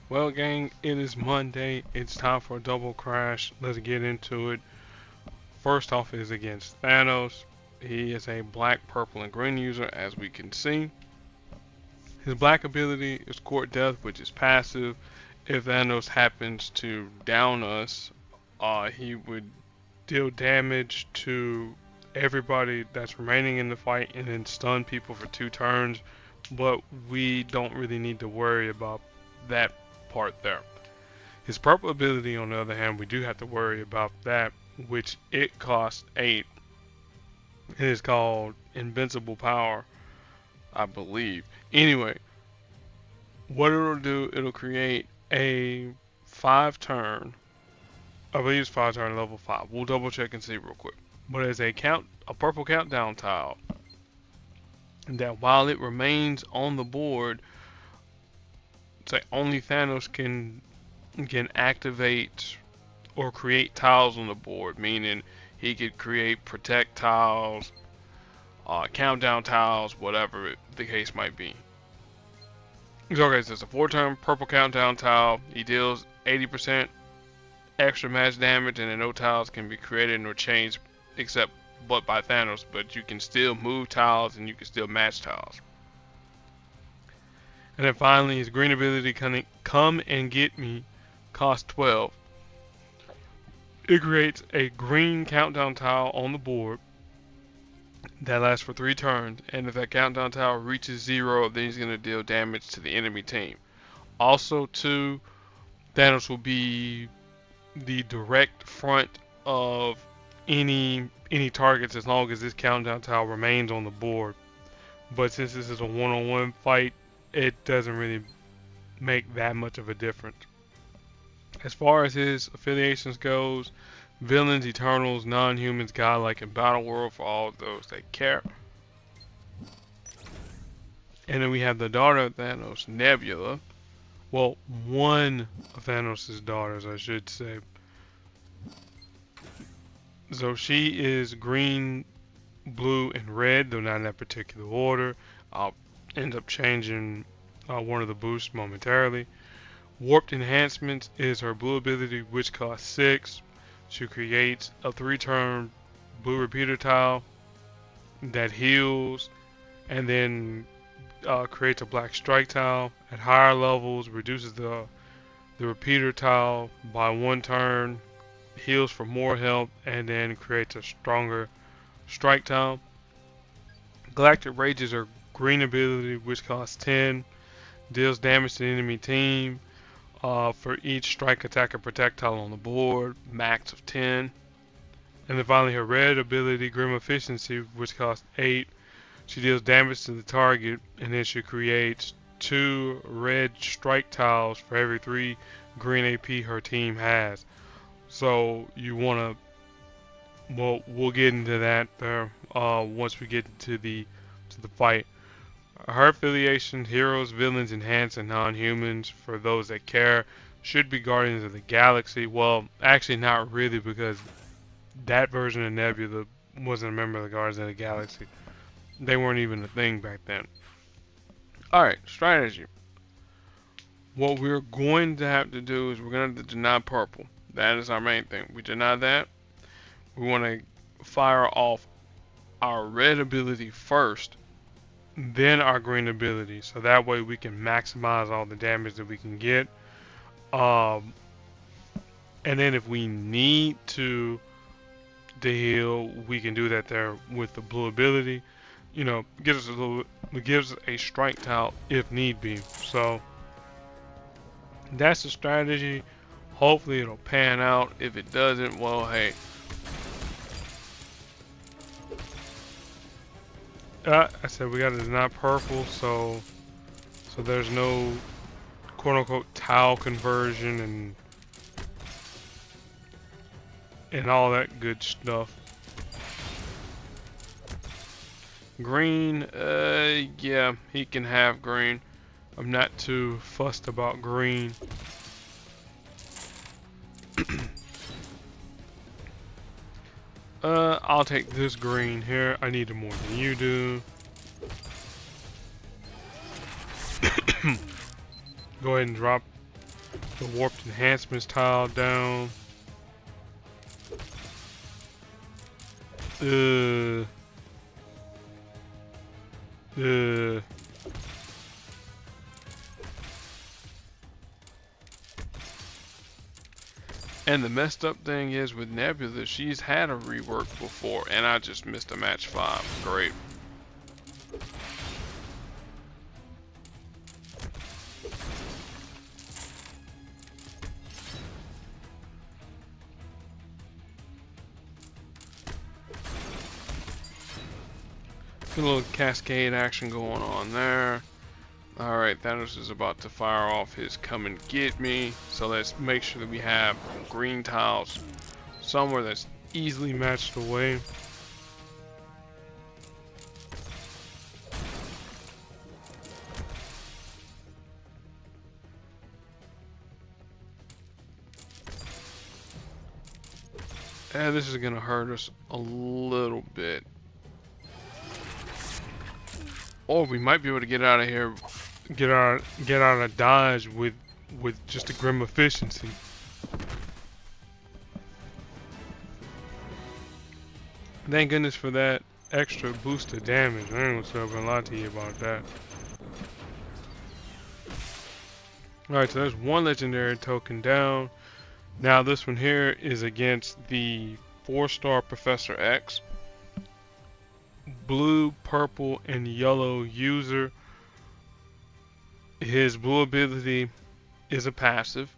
Well, gang, it is Monday. It's time for a double crash. Let's get into it. First off is against Thanos. He is a black, purple, and green user, as we can see. His black ability is Court Death, which is passive. If Thanos happens to down us, he would deal damage to everybody that's remaining in the fight and then stun people for 2 turns. But we don't really need to worry about that part there. His purple ability, on the other hand, we do have to worry about that, which it costs 8. It is called Invincible Power, I believe. Anyway, what it'll do, it'll create a 5 turn. I believe it's 5 turn level 5. We'll double check and see real quick. But it's a purple countdown tile that while it remains on the board, say only Thanos can activate or create tiles on the board, meaning he could create protect tiles, countdown tiles, whatever the case might be. So, okay, so it's a 4-turn purple countdown tile. He deals 80% extra match damage, and then no tiles can be created or changed except but by Thanos. But you can still move tiles and you can still match tiles. And then finally, his green ability, Come and Get Me, costs 12. It creates a green countdown tile on the board that lasts for 3 turns, and if that countdown tile reaches 0, then he's going to deal damage to the enemy team. Also, too, Thanos will be the direct front of any targets as long as this countdown tile remains on the board. But since this is a one-on-one fight, it doesn't really make that much of a difference. As far as his affiliations goes, villains, Eternals, non-humans, godlike, and battle world for all those that care. And then we have the daughter of Thanos, Nebula. Well, one of Thanos' daughters, I should say. So she is green, blue, and red, though not in that particular order. I'll end up changing one of the boosts momentarily. Warped Enhancements is her blue ability, which costs 6. She creates a 3-turn blue repeater tile that heals, and then creates a black strike tile. At higher levels, reduces the repeater tile by 1 turn, heals for more health, and then creates a stronger strike tile. Galactic Rage is her green ability, which costs 10. Deals damage to the enemy team for each strike, attack, and protect tile on the board, max of 10. And then finally her red ability, Grim Efficiency, which costs 8. She deals damage to the target, and then she creates 2 red strike tiles for every 3 green AP her team has. So you want to, well, we'll get into that there once we get to the fight. Her affiliations, heroes, villains, enhanced, and non-humans, for those that care, should be Guardians of the Galaxy. Well, actually not really, because that version of Nebula wasn't a member of the Guardians of the Galaxy. They weren't even a thing back then. Alright, strategy. What we're going to have to do is we're going to deny purple. That is our main thing. We deny that. We want to fire off our red ability first, then our green ability, so that way we can maximize all the damage that we can get. And then if we need to heal, we can do that there with the blue ability. You know, gives us a strike tile if need be. So that's the strategy. Hopefully it'll pan out. If it doesn't, well, hey. I said we gotta deny purple, so there's no quote-unquote tile conversion and all that good stuff. Green, yeah, he can have green. I'm not too fussed about green. I'll take this green here. I need it more than you do. Go ahead and drop the warped enhancements tile down. Uh. And the messed up thing is with Nebula, she's had a rework before, and I just missed a match 5. Great. A little cascade action going on there. Alright, Thanos is about to fire off his come and get me. So let's make sure that we have green tiles somewhere that's easily matched away. And this is gonna hurt us a little bit. Or we might be able to get out of here, get out of dodge with just a grim efficiency. Thank goodness for that extra boost of damage. I ain't gonna lie to you about that. Alright, so there's one legendary token down. Now this one here is against the 4-star Professor X. Blue, purple, and yellow user. His blue ability is a passive.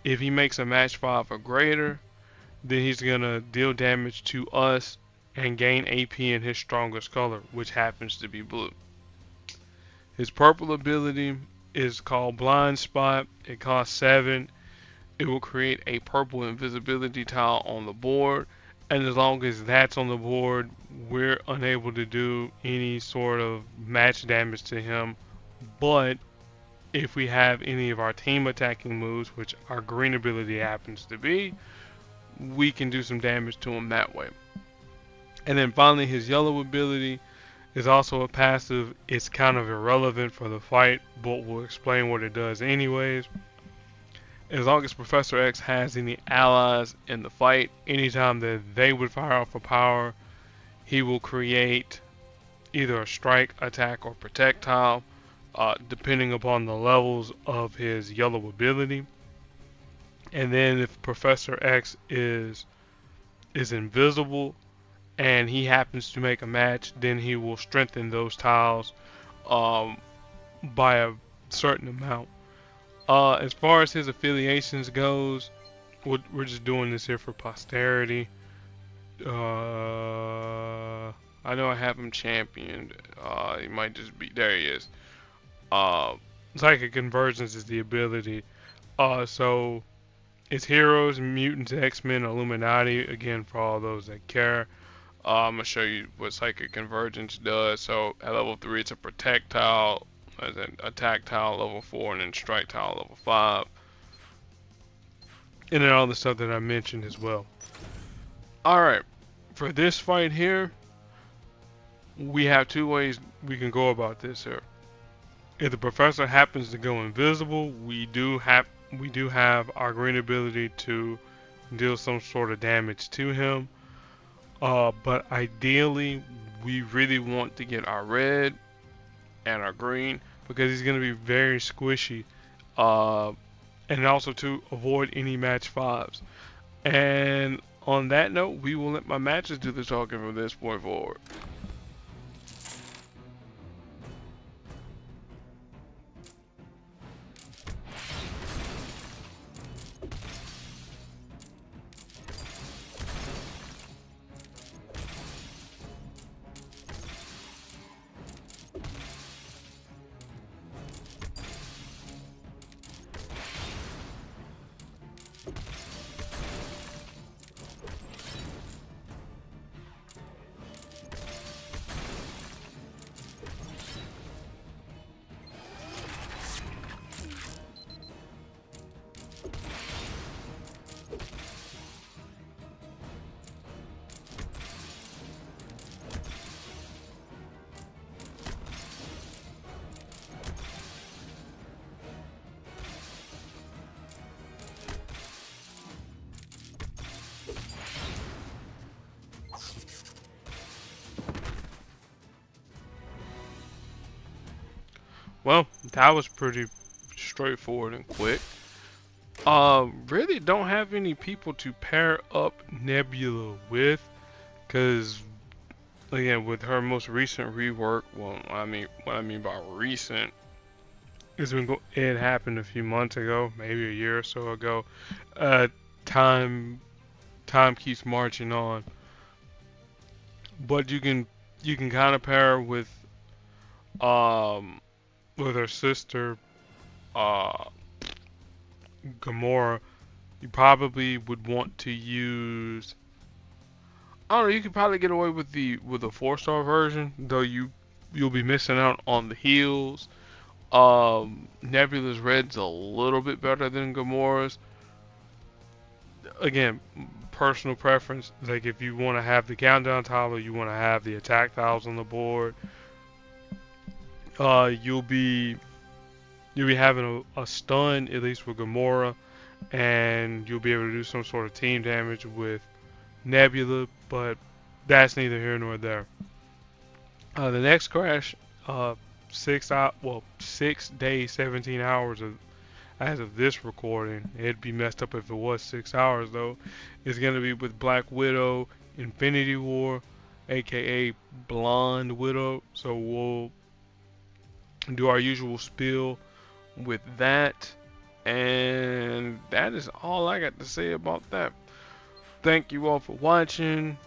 If he makes a match 5 or greater, then he's gonna deal damage to us and gain AP in his strongest color, which happens to be blue. His purple ability is called Blind Spot. It costs 7. It will create a purple invisibility tile on the board, and as long as that's on the board, we're unable to do any sort of match damage to him. But if we have any of our team attacking moves, which our green ability happens to be, we can do some damage to him that way. And then finally, his yellow ability is also a passive. It's kind of irrelevant for the fight, but we'll explain what it does anyways. As long as Professor X has any allies in the fight, anytime that they would fire off a power, he will create either a strike, attack, or protect tile, depending upon the levels of his yellow ability. And then if Professor X is invisible and he happens to make a match, then he will strengthen those tiles by a certain amount. As far as his affiliations goes, we're just doing this here for posterity. I know I have him championed. He might just be, there he is. Psychic Convergence is the ability. So it's Heroes, Mutants, X-Men, Illuminati, again for all those that care. I'm going to show you what Psychic Convergence does. So at level 3 it's a protect tile, as an attack tile level 4, and then strike tile level 5. And then all the stuff that I mentioned as well. Alright, for this fight here, we have 2 ways we can go about this here. If the Professor happens to go invisible, we do have our green ability to deal some sort of damage to him. But ideally, we really want to get our red and our green, because he's going to be very squishy, and also to avoid any match 5s. And on that note, we will let my matches do the talking from this point forward. Well, that was pretty straightforward and quick. Really don't have any people to pair up Nebula with, because again, with her most recent rework, well, I mean, what I mean by recent, it happened a few months ago, maybe a year or so ago. Uh, time time keeps marching on, but you can kind of pair her um with her sister, uh, Gamora. You probably would want to use. I don't know. You could probably get away with the 4-star version, though you'll be missing out on the heals. Nebula's red's a little bit better than Gamora's. Again, personal preference. Like if you want to have the countdown tile or you want to have the attack tiles on the board, uh, you'll be you'll be having a stun at least with Gamora, and you'll be able to do some sort of team damage with Nebula. But that's neither here nor there. The next crash, 6 days, 17 hours as of this recording. It'd be messed up if it was 6 hours though. It's gonna be with Black Widow, Infinity War, aka Blonde Widow. So we'll do our usual spiel with that, and that is all I got to say about that. Thank you all for watching.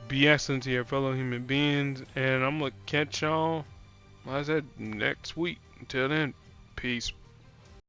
Be excellent to your fellow human beings, and I'm gonna catch y'all, like I said, next week. Until then, peace.